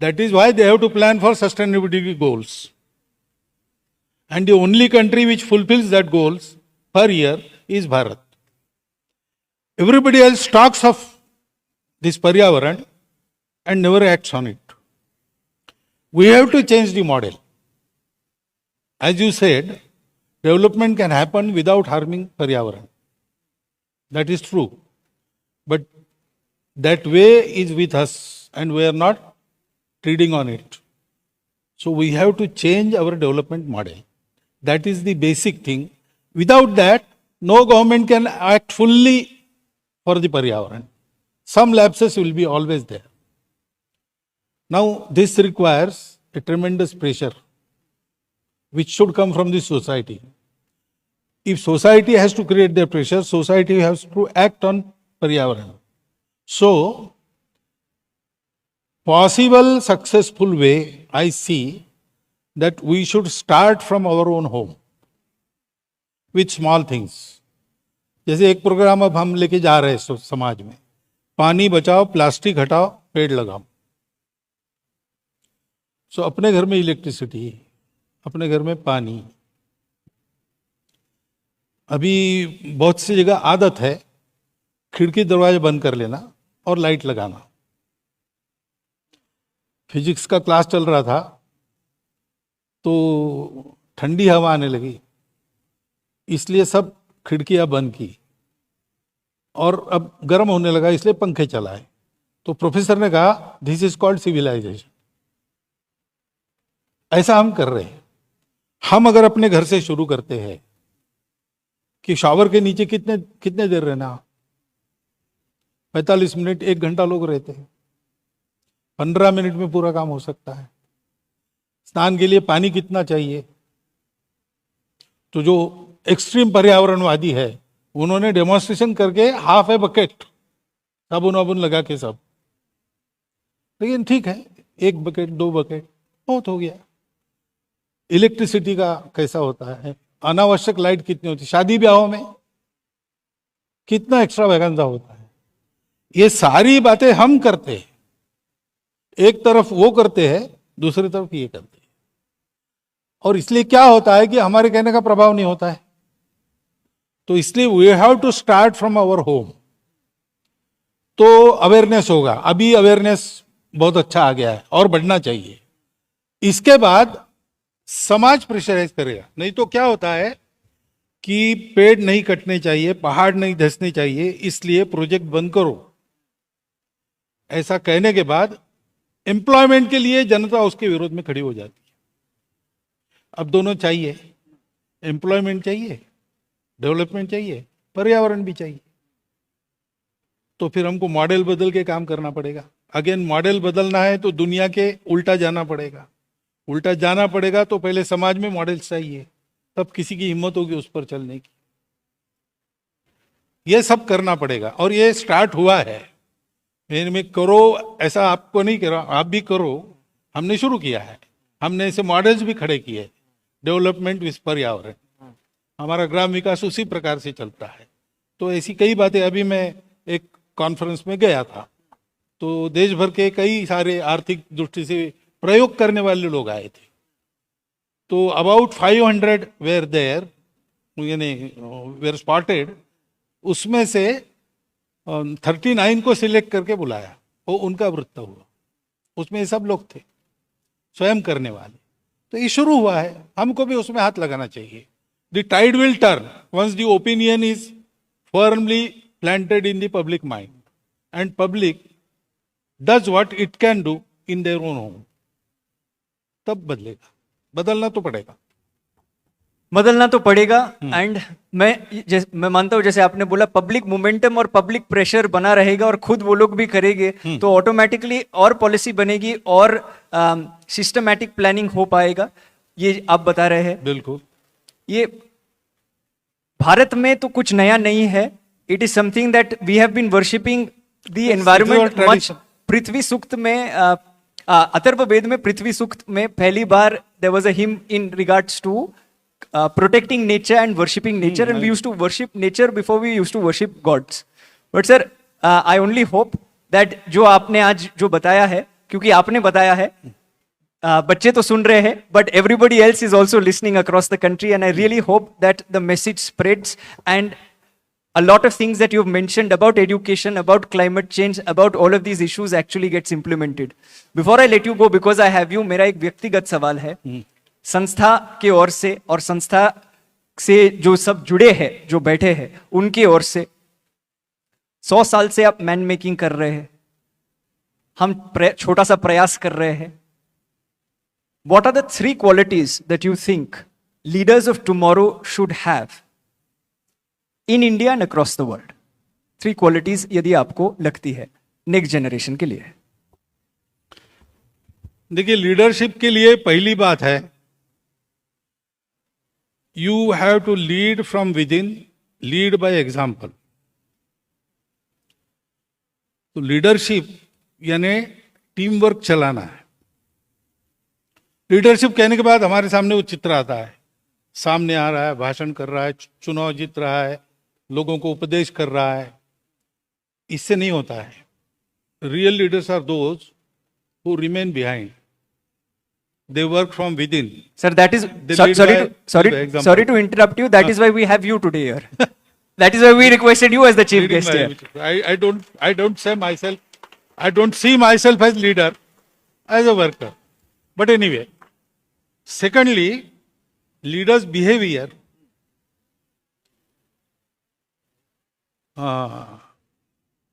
That is why they have to plan for sustainability goals. And the only country which fulfills that goals per year is Bharat. Everybody else talks of this Paryavaran and never acts on it. We have to change the model. As you said, development can happen without harming Paryavaran. That is true. But that way is with us and we are not treading on it. So we have to change our development model. That is the basic thing. Without that, no government can act fully for the Paryavaran. Some lapses will be always there. Now, this requires a tremendous pressure which should come from the society. If society has to create the pressure, society has to act on Paryavaran. So, possible successful way, I see that we should start from our own home with small things. जैसे एक programme अब हम लेके जा रहे हैं समाज में, पानी बचाओ, प्लास्टिक हटाओ, पेड़ लगाओ. सो अपने घर में इलेक्ट्रिसिटी, अपने घर में पानी. अभी बहुत सी जगह आदत है खिड़की दरवाजे बंद कर लेना और लाइट लगाना. फिजिक्स का क्लास चल रहा था तो ठंडी हवा आने लगी, इसलिए सब खिड़कियां बंद की और अब गर्म होने लगा, इसलिए पंखे चलाए. तो प्रोफेसर ने कहा दिस इज कॉल्ड सिविलाइजेशन. ऐसा हम कर रहे हैं. हम अगर अपने घर से शुरू करते हैं कि शावर के नीचे कितने देर रहना, 45 मिनट 1 घंटा लोग रहते हैं, 15 मिनट में पूरा काम हो सकता है. स्नान के लिए पानी कितना चाहिए, तो जो एक्सट्रीम पर्यावरणवादी है उन्होंने डेमोन्स्ट्रेशन करके हाफ ए बकेट साबुन वाबुन लगा के सब. लेकिन ठीक है, 1 बकेट 2 बकेट बहुत हो गया. इलेक्ट्रिसिटी का कैसा होता है, अनावश्यक लाइट कितनी होती है, शादी ब्याहों में कितना एक्स्ट्रा वैगंजा होता है. ये सारी बातें हम करते हैं. एक तरफ वो करते हैं, दूसरी तरफ ये करते हैं. और इसलिए क्या होता है कि हमारे कहने का प्रभाव नहीं होता है. तो इसलिए we have to start from our home. तो अवेयरनेस होगा. अभी अवेयरनेस बहुत अच्छा आ गया है और बढ़ना चाहिए. इसके बाद समाज प्रेशराइज करेगा. नहीं तो क्या होता है कि पेड़ नहीं कटने चाहिए, पहाड़ नहीं धंसने चाहिए, इसलिए प्रोजेक्ट बंद करो. ऐसा कहने के बाद एम्प्लॉयमेंट के लिए जनता उसके विरोध में खड़ी हो जाती है. अब दोनों चाहिए, एम्प्लॉयमेंट चाहिए, डेवलपमेंट चाहिए, पर्यावरण भी चाहिए. तो फिर हमको मॉडल बदल के काम करना पड़ेगा. अगेन मॉडल बदलना है तो दुनिया के उल्टा जाना पड़ेगा. उल्टा जाना पड़ेगा तो पहले समाज में मॉडल चाहिए, तब किसी की हिम्मत होगी उस पर चलने की. ये सब करना पड़ेगा और ये स्टार्ट हुआ है. में करो ऐसा आपको नहीं करो, आप भी करो. हमने शुरू किया है. हमने ऐसे मॉडल्स भी खड़े किए. डेवलपमेंट विद पर्यावरण, हमारा ग्राम विकास उसी प्रकार से चलता है. तो ऐसी कई बातें. अभी मैं एक कॉन्फ्रेंस में गया था तो देश भर के कई सारे आर्थिक दृष्टि से प्रयोग करने वाले लोग आए थे. तो अबाउट 500 वेयर देयर, यानी वेयर स्पॉटेड. उसमें से 39 को सिलेक्ट करके बुलाया. वो उनका वृत्त हुआ. उसमें ये सब लोग थे स्वयं करने वाले. तो ये शुरू हुआ है, हमको भी उसमें हाथ लगाना चाहिए. The tide will turn once the opinion is firmly planted in the public mind and public does what it can do in their own home. तब बदलेगा. बदलना तो पड़ेगा. बदलना तो पड़ेगा. एंड मैं मानता हूं, जैसे आपने बोला, पब्लिक मोमेंटम और पब्लिक प्रेशर बना रहेगा और खुद वो लोग भी करेंगे तो ऑटोमेटिकली और पॉलिसी बनेगी और सिस्टमैटिक प्लानिंग हो पाएगा. ये आप बता रहे हैं. बिल्कुल. ये भारत में तो कुछ नया नहीं है. It is something that we have been worshipping the environment much. Prithvi Sukta में, अथर्ववेद में पृथ्वी सूक्त में पहली बार there was a hymn in regards to protecting nature and worshipping nature, and we used to worship nature before we used to worship gods. But sir, I only hope that जो आपने आज जो बताया है, क्योंकि आपने बताया है, बच्चे तो सुन रहे हैं, but everybody else is also listening across the country, and I really hope that the message spreads and a lot of things that you've mentioned about education, about climate change, about all of these issues actually gets implemented. Before I let you go, because I have you, मेरा एक व्यक्तिगत सवाल है. संस्था के ओर से और संस्था से जो सब जुड़े हैं, जो बैठे हैं, उनकी ओर से 100 साल से आप मैन मेकिंग कर रहे हैं. हम छोटा सा प्रयास कर रहे हैं. what are the 3 qualities that you think leaders of tomorrow should have in India and across the world? 3 qualities यदि आपको लगती है नेक्स्ट जनरेशन के लिए. देखिए, लीडरशिप के लिए पहली बात है, you have to lead from within, lead by example. तो लीडरशिप यानी टीम वर्क चलाना है. लीडरशिप कहने के बाद हमारे सामने वो चित्र आता है, सामने आ रहा है, भाषण कर रहा है, चुनाव जीत रहा है, लोगों को उपदेश कर रहा है. इससे नहीं होता है. Real leaders are those who remain behind. They work from within. Sir, that is sorry to interrupt you. That is why we have you today here. That is why we requested you as the chief guest here. I don't say myself. I don't see myself as leader, as a worker. But anyway, secondly, leaders' behavior.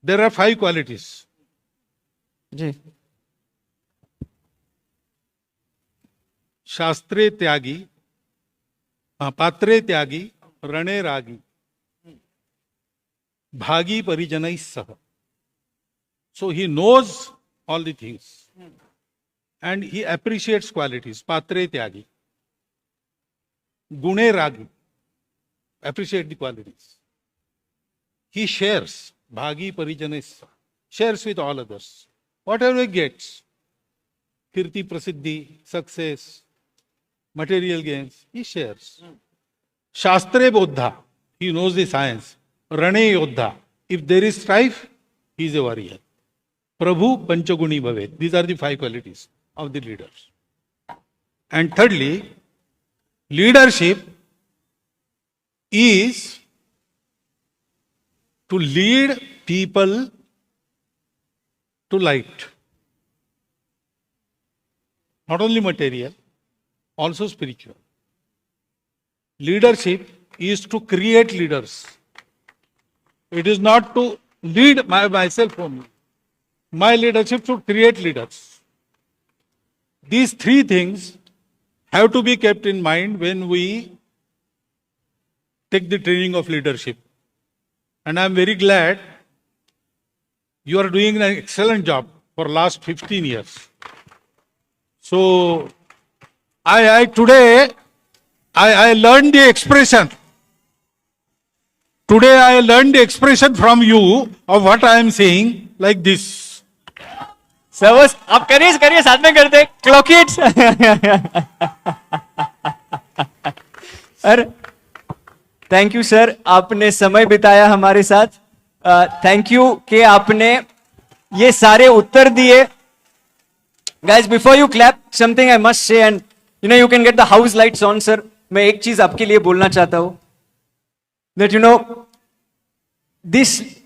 There are 5 qualities. जी. शास्त्रे त्यागी, पात्रे त्यागी, रणे रागी, भागी परिजनैः सह. So he knows all the things and he appreciates qualities. Patre tyagi, gune ragi, appreciate the qualities. He shares, bhagi parijanais, shares with all others. Whatever he gets, kirti, prasiddhi, success, material gains, he shares. Shastre bodha, he knows the science. Rane yodha, if there is strife, he is a warrior. Prabhu panchaguni bhavet. These are the 5 qualities of the leaders. And thirdly, leadership is to lead people to light. Not only material, also spiritual. Leadership is to create leaders. It is not to lead myself only. My leadership should create leaders. These 3 things have to be kept in mind when we take the training of leadership. And I am very glad you are doing an excellent job for last 15 years. So, today I learned the expression. Today I learned the expression from you of what I am saying like this. सर्वस आप करिए साथ में करते clock it. अरे thank you sir, आपने समय बिताया हमारे साथ. थैंक यू कि आपने ये सारे उत्तर दिए. Guys before you clap, something I must say, and you can get the house lights on. Sir, मैं एक चीज आपके लिए बोलना चाहता हूं, that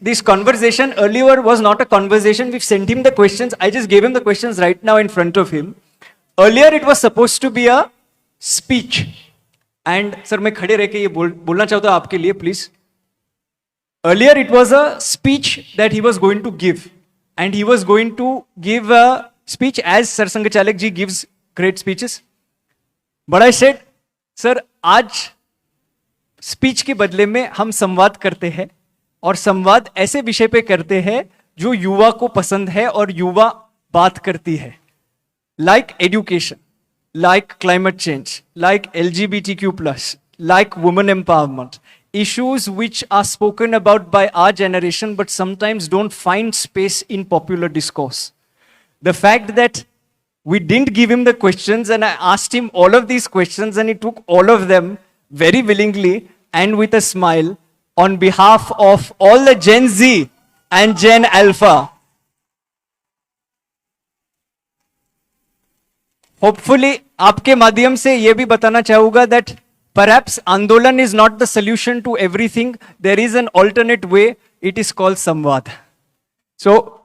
this conversation earlier was not a conversation. We sent him the questions. I just gave him the questions right now in front of him. Earlier it was supposed to be a speech. And sir, मैं खड़े रह के ये बोलना चाहता हूँ आपके लिए, please. Earlier it was a speech that he was going to give, and he was going to give a speech as Sir Sangachalak ji gives great speeches. But I said, sir, आज speech के बदले में हम संवाद करते हैं, और संवाद ऐसे विषय पे करते हैं जो युवा को पसंद है और युवा बात करती है, like education, like climate change, like LGBTQ+, like women empowerment, issues which are spoken about by our generation but sometimes don't find space in popular discourse. The fact that we didn't give him the questions and I asked him all of these questions and he took all of them very willingly and with a smile on behalf of all the Gen Z and Gen Alpha. Hopefully, आपके माध्यम से ये भी बताना चाहूँगा that perhaps आंदोलन is not the solution to everything. There is an alternate way. It is called संवाद. So,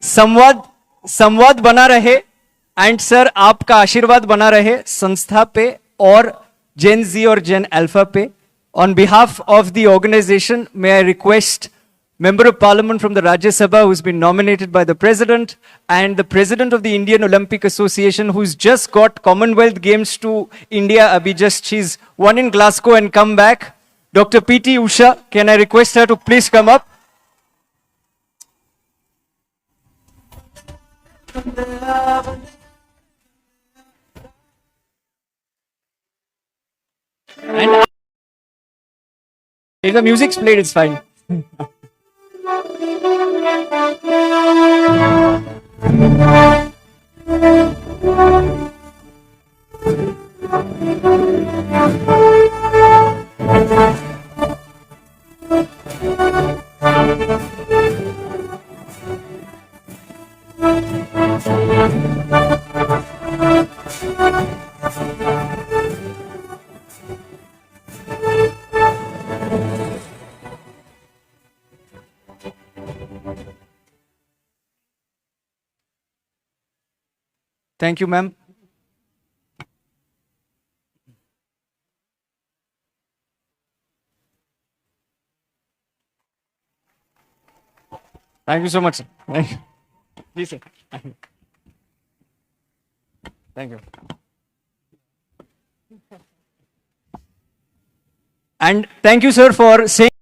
संवाद बना रहे, and sir आपका आशीर्वाद बना रहे संस्था पे और Gen Z और Gen Alpha पे. On behalf of the organization, may I request member of parliament from the Rajya Sabha who's been nominated by the president, and the president of the Indian Olympic Association who's just got Commonwealth Games to India. Abhi just she's won in Glasgow and come back. Dr. P.T. Usha, can I request her to please come up? And if the music's played, it's fine. Thank you, ma'am. Thank you so much, sir. Thank you. Please, sir. Thank you. And thank you, sir, for saying